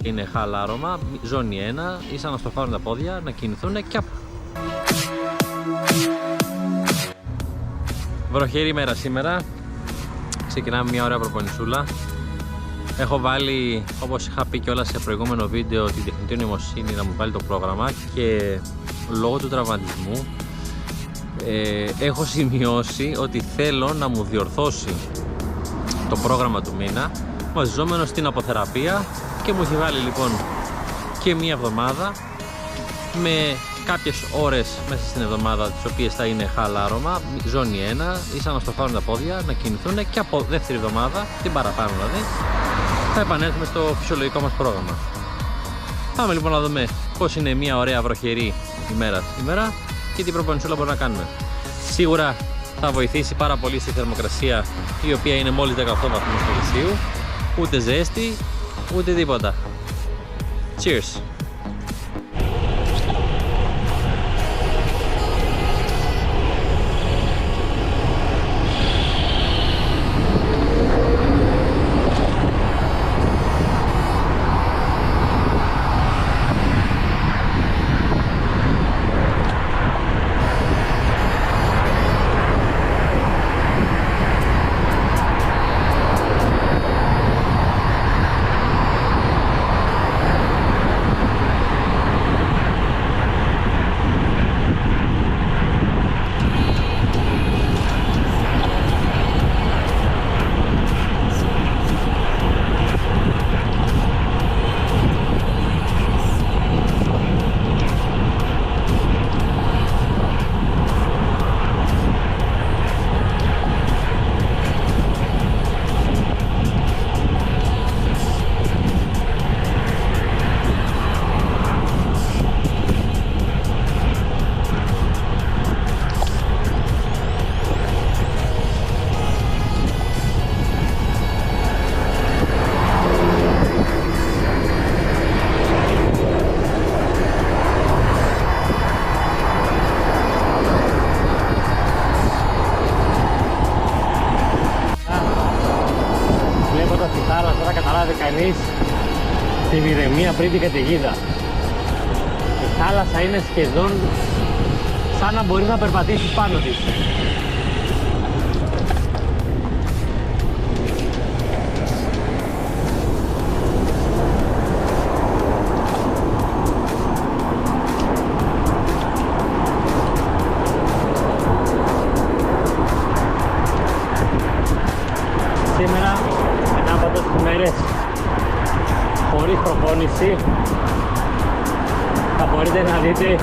Είναι χαλάρωμα, ζώνη 1, ίσα να στροφάρουν τα πόδια, να κινηθούν και απ. Βροχερή ημέρα σήμερα. Ξεκινάμε μια ωραία προπονησούλα. Έχω βάλει, όπως είχα πει κιόλας σε προηγούμενο βίντεο, την τεχνητή νοημοσύνη να μου βάλει το πρόγραμμα και λόγω του τραυματισμού έχω σημειώσει ότι θέλω να μου διορθώσει το πρόγραμμα του μήνα βασιζόμενο στην αποθεραπεία και μου έχει βάλει λοιπόν και μία εβδομάδα με κάποιες ώρες μέσα στην εβδομάδα, τις οποίες θα είναι χαλάρωμα, ζώνη 1, ίσα να στροφάρουν τα πόδια, να κινηθούν και από δεύτερη εβδομάδα, την παραπάνω δηλαδή, θα επανέλθουμε στο φυσιολογικό μας πρόγραμμα. Πάμε λοιπόν να δούμε πώς είναι μια ωραία βροχερή ημέρα σήμερα και τι προπονησούλα μπορούμε να κάνουμε. Σίγουρα θα βοηθήσει πάρα πολύ στη θερμοκρασία, η οποία είναι μόλις 18 βαθμούς Κελσίου, ούτε ζέστη, ούτε τίποτα. Cheers! Θα καταλάβει κανείς την ηρεμία πριν την καταιγίδα. Η θάλασσα είναι σχεδόν σαν να μπορεί να περπατήσει πάνω της. Σήμερα, μετά από τόσες μέρες χωρίς προπόνηση, θα μπορείτε να δείτε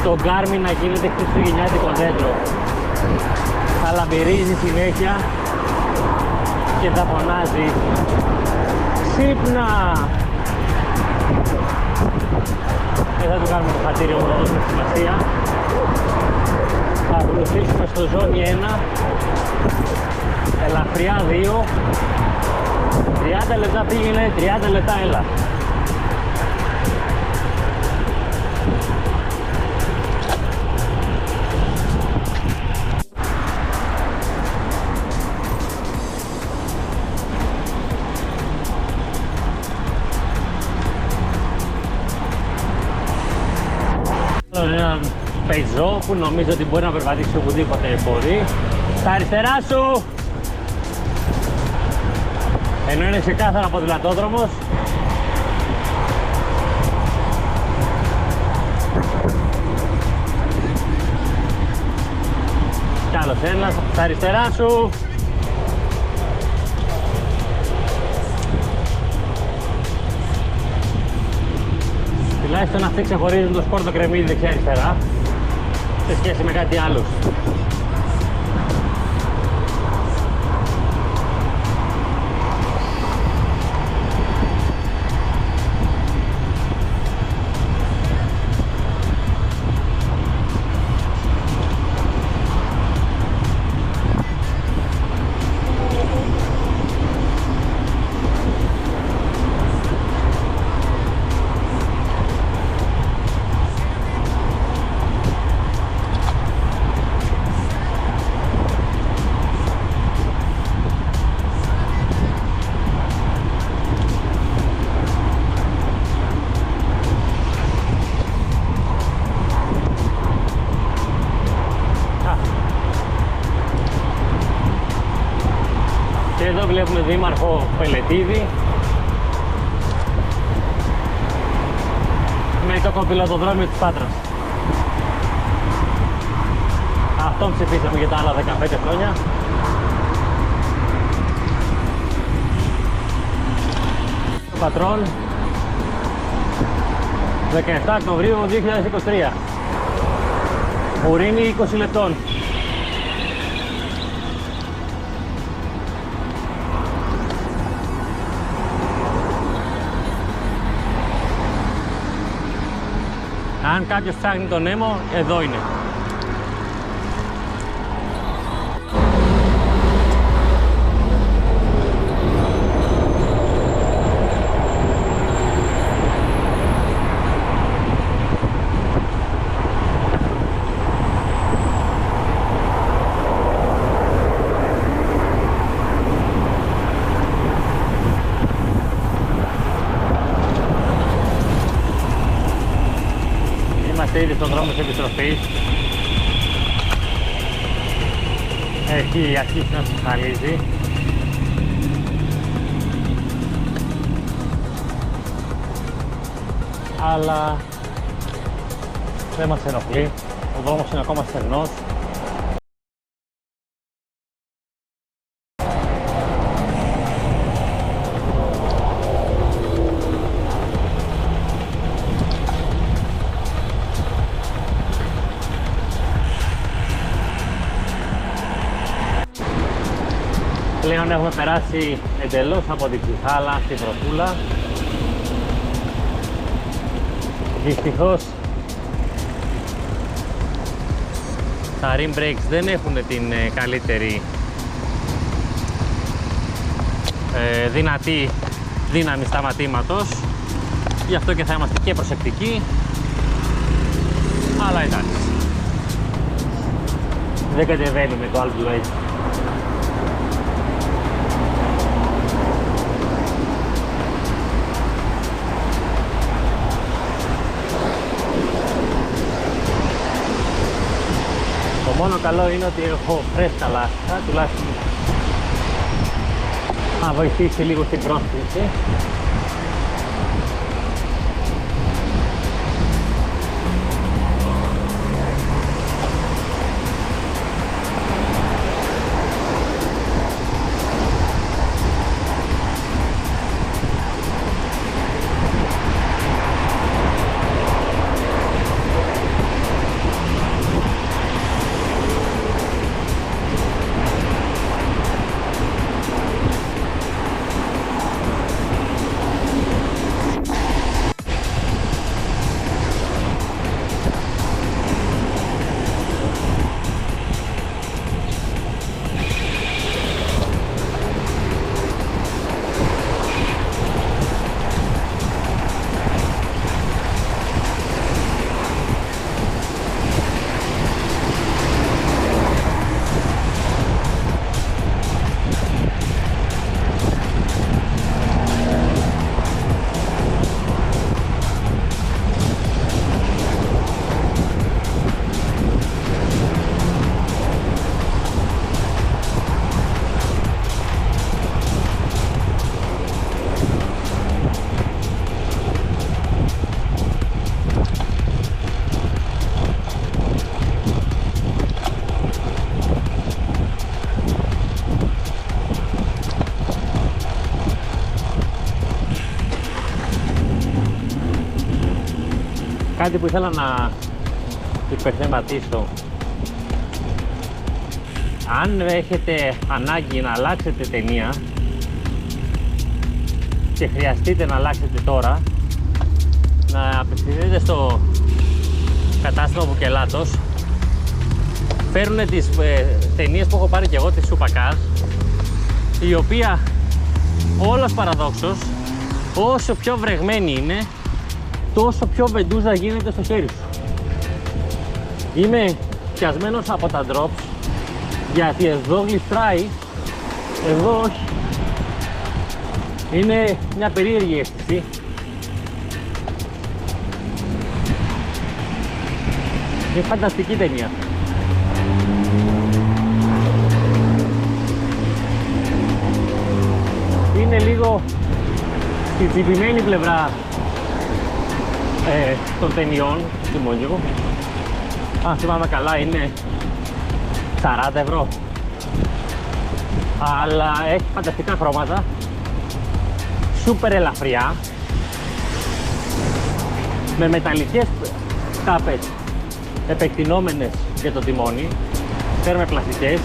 το Garmin να γίνεται χριστουγεννιάτικο δέντρο. Θα λαμπυρίζει συνέχεια και θα φωνάζει «Ξύπνα!». Δεν θα του κάνουμε το χατήριο που θα δώσουμε σημασία. Θα ακολουθήσουμε στο ζώνη 1, ελαφριά 2, 30 λεπτά πήγαινε, 30 λεπτά έλα. Έναν πεζό που νομίζω ότι μπορεί να περπατήσει οπουδήποτε μπορεί. Στα αριστερά σου! Ενώ είναι ξεκάθαρα ποδηλατόδρομος. Κι άλλος ένας στα αριστερά σου. Τουλάχιστον αυτοί ξεχωρίζουν το σπόρτο κρεμμύδι δεξιά-αριστερά σε σχέση με κάτι άλλο. δήμαρχο Πελετίδη με το κοπηλωτοδρόμιο της Πάτρας. Αυτόν ψηφίσαμε για τα άλλα 15 χρόνια. Το πατρόν 17 Οκτωβρίου 2023. Ουρήνη 20 λεπτών. Αν κάποιος ψάχνει τον Νέμο, εδώ είναι. Ήδη στον δρόμο της επιστροφής. Έχει αρχίσει να ψυχαλίζει. Αλλά δεν μας ενοχλεί. Ο δρόμος είναι ακόμα στενός. Πλέον έχουμε περάσει εντελώς από την Ψυχάλα στη Βροτούλα. Δυστυχώς τα rim brakes δεν έχουν την καλύτερη δυνατή δύναμη σταματήματος. Γι' αυτό και θα είμαστε και προσεκτικοί. Αλλά εντάξει, δεν κατεβαίνουμε το άλλο έτσι. Το μόνο καλό είναι ότι έχω φρέσκα λάστιχα, τουλάχιστον θα βοηθήσει λίγο στην πρόσκληση. Κάτι που ήθελα να υπερθεματίσω. Αν έχετε ανάγκη να αλλάξετε ταινία και χρειαστείτε να αλλάξετε τώρα, να απευθυνθείτε στο κατάστημα Βουκελάτος. Φέρνουν τις ταινίες που έχω πάρει και εγώ, τη Supercars, η οποία όλος παραδόξως, όσο πιο βρεγμένη είναι, τόσο πιο βεντούζα γίνεται στο χέρι σου. Είμαι πιασμένος από τα drops, γιατί εδώ γλιστράει, εδώ όχι. Είναι μια περίεργη αίσθηση. Είναι φανταστική ταινία. είναι λίγο στη τσιπημένη πλευρά των ταινιών του Μόνιου. Αν θυμάμαι καλά είναι 40 ευρώ. Αλλά έχει φανταστικά χρώματα, σούπερ ελαφριά, με μεταλλικές τάπες επεκτηνόμενες για το τιμόνι, θερμοπλαστικές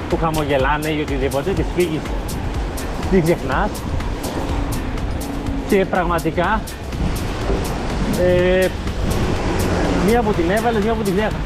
που χαμογελάνε ή οτιδήποτε, τις φύγεις, τις ξεχνάς και πραγματικά μία που την έβαλες, μία που την ξέχασες.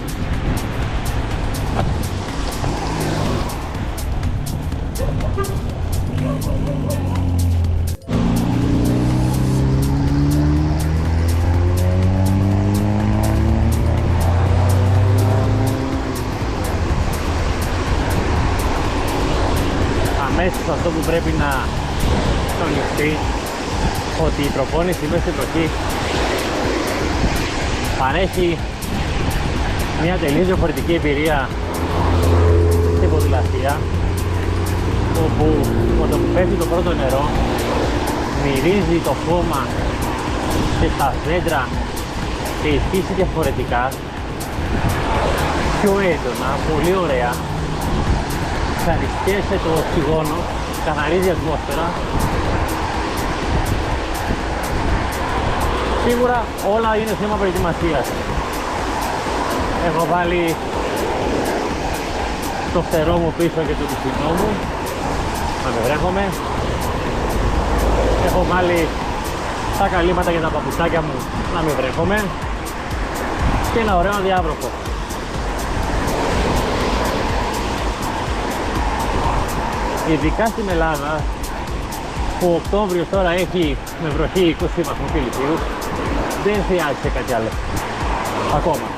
Αμέσως αυτό που πρέπει να τονιστεί, ότι η προπόνηση μέσα στην εποχή παρέχει μια τελείως διαφορετική εμπειρία στην ποδηλασία, όπου όταν πέφτει το πρώτο νερό μυρίζει το χώμα και τα δέντρα και η φύση διαφορετικά, πιο έντονα, πολύ ωραία. Ξαριστιέσαι το οξυγόνο, καθαρίζει η ατμόσφαιρα. Σίγουρα όλα είναι θέμα προετοιμασίας. Έχω βάλει το φτερό μου πίσω και το κουτσινό μου να με βρέχομαι. Έχω βάλει τα καλύματα για τα παπουτσάκια μου να με βρέχομαι και ένα ωραίο διάβροχο. Ειδικά στην Ελλάδα, που ο Οκτώβριος τώρα έχει με βροχή 20 βαθμούς Κελσίου, δεν χρειάζεται κάτι άλλο ακόμα.